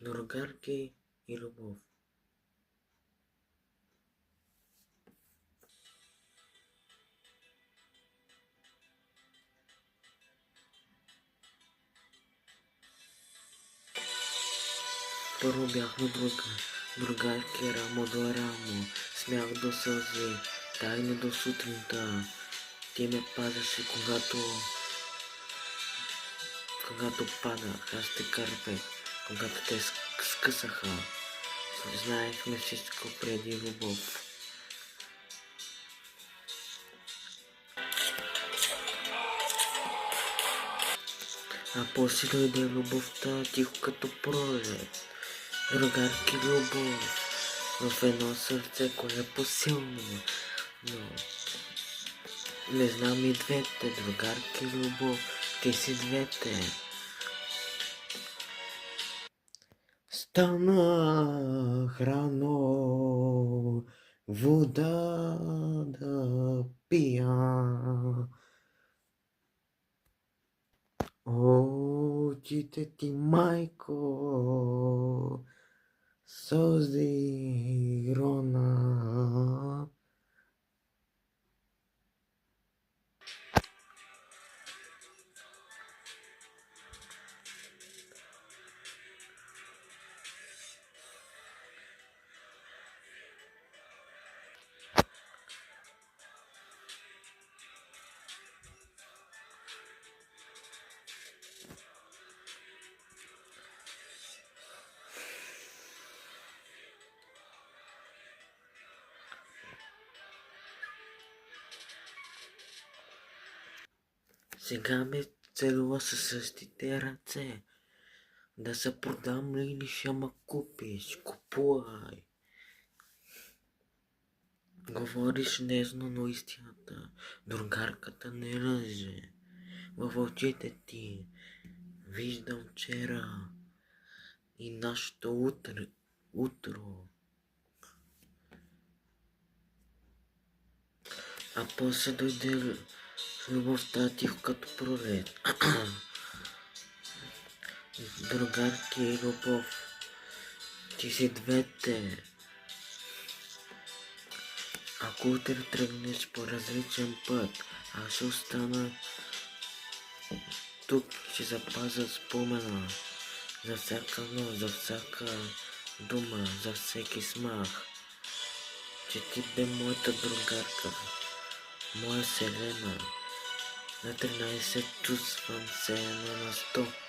Другарки и любов. Първо бяхме другарки рамо до рамо, смях до сълзи, тайни до сутринта. Ти ме пазеше, когато падах, аз те кърпех, когато те скъсаха. Знаехме всичко преди любов. А после дойде любовта, тихо като пролет. Другарки любов, в едно сърце, кое е по-силно. Но не знам и двете, другарки любов, ти си двете. Станах рано, вода да пия. Очите ти, майко, сълзи рона. Сега ме целува със същите ръце. Да се продам ли или ще ме купиш? Купувай. Говориш нежно, но истината. Другарката не лъже. В очите ти виждам вчера и нашето утро. А после дойде любовта тихо като пролет. Другарки и любов, ти си двете. Ако утре тръгнеш по различен път, аз ще остана тук, ще запазя спомена за всяка нощ, за всяка дума, за всеки смях, че ти бе моята другарка, моя вселена. На 13 чувствам се едно на 100.